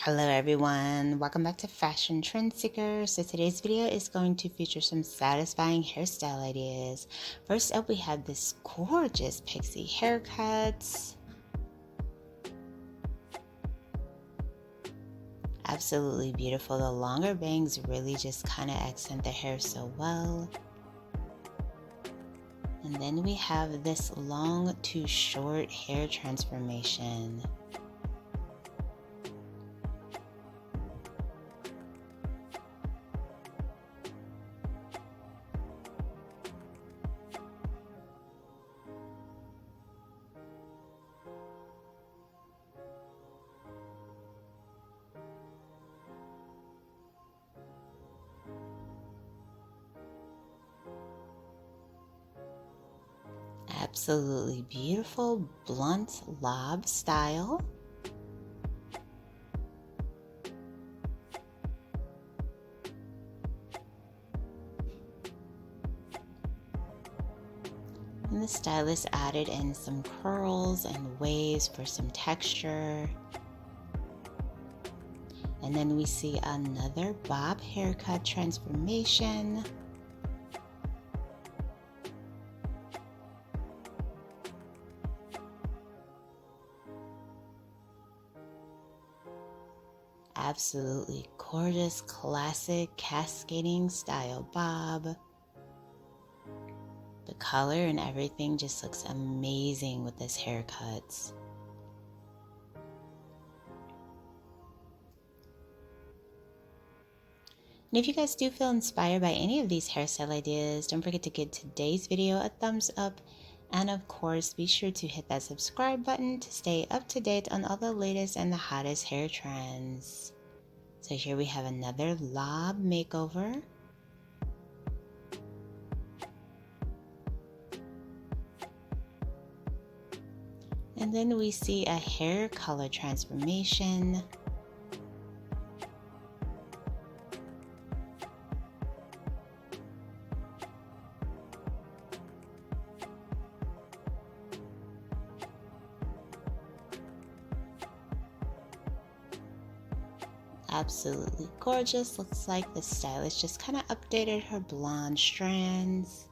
Hello everyone, welcome back to Fashion Trend Seeker. So today's video is going to feature some satisfying hairstyle ideas. First up, we have this gorgeous pixie haircut. Absolutely beautiful. The longer bangs really just kind of accent the hair so well. And then we have this long to short hair transformation. Absolutely beautiful blunt lob style. And the stylist added in some curls and waves for some texture. And then we see another bob haircut transformation. Absolutely gorgeous, classic cascading style bob. The color and everything just looks amazing with this haircut. And if you guys do feel inspired by any of these hairstyle ideas, don't forget to give today's video a thumbs up. And of course, be sure to hit that subscribe button to stay up to date on all the latest and the hottest hair trends. So here we have another lob makeover. And then we see a hair color transformation. Absolutely gorgeous. Looks like the stylist just kind of updated her blonde strands.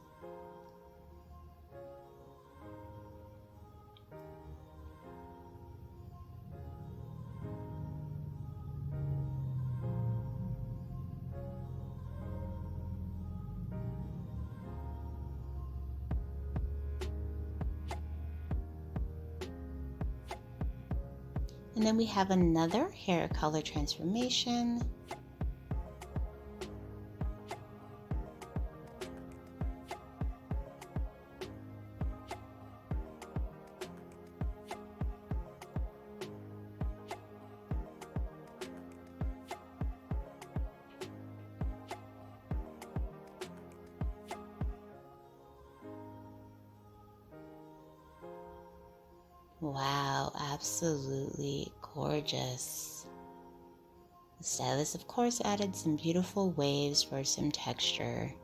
And then we have another hair color transformation. Wow, absolutely gorgeous. The stylist, of course, added some beautiful waves for some texture.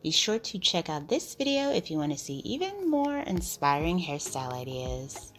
Be sure to check out this video if you want to see even more inspiring hairstyle ideas.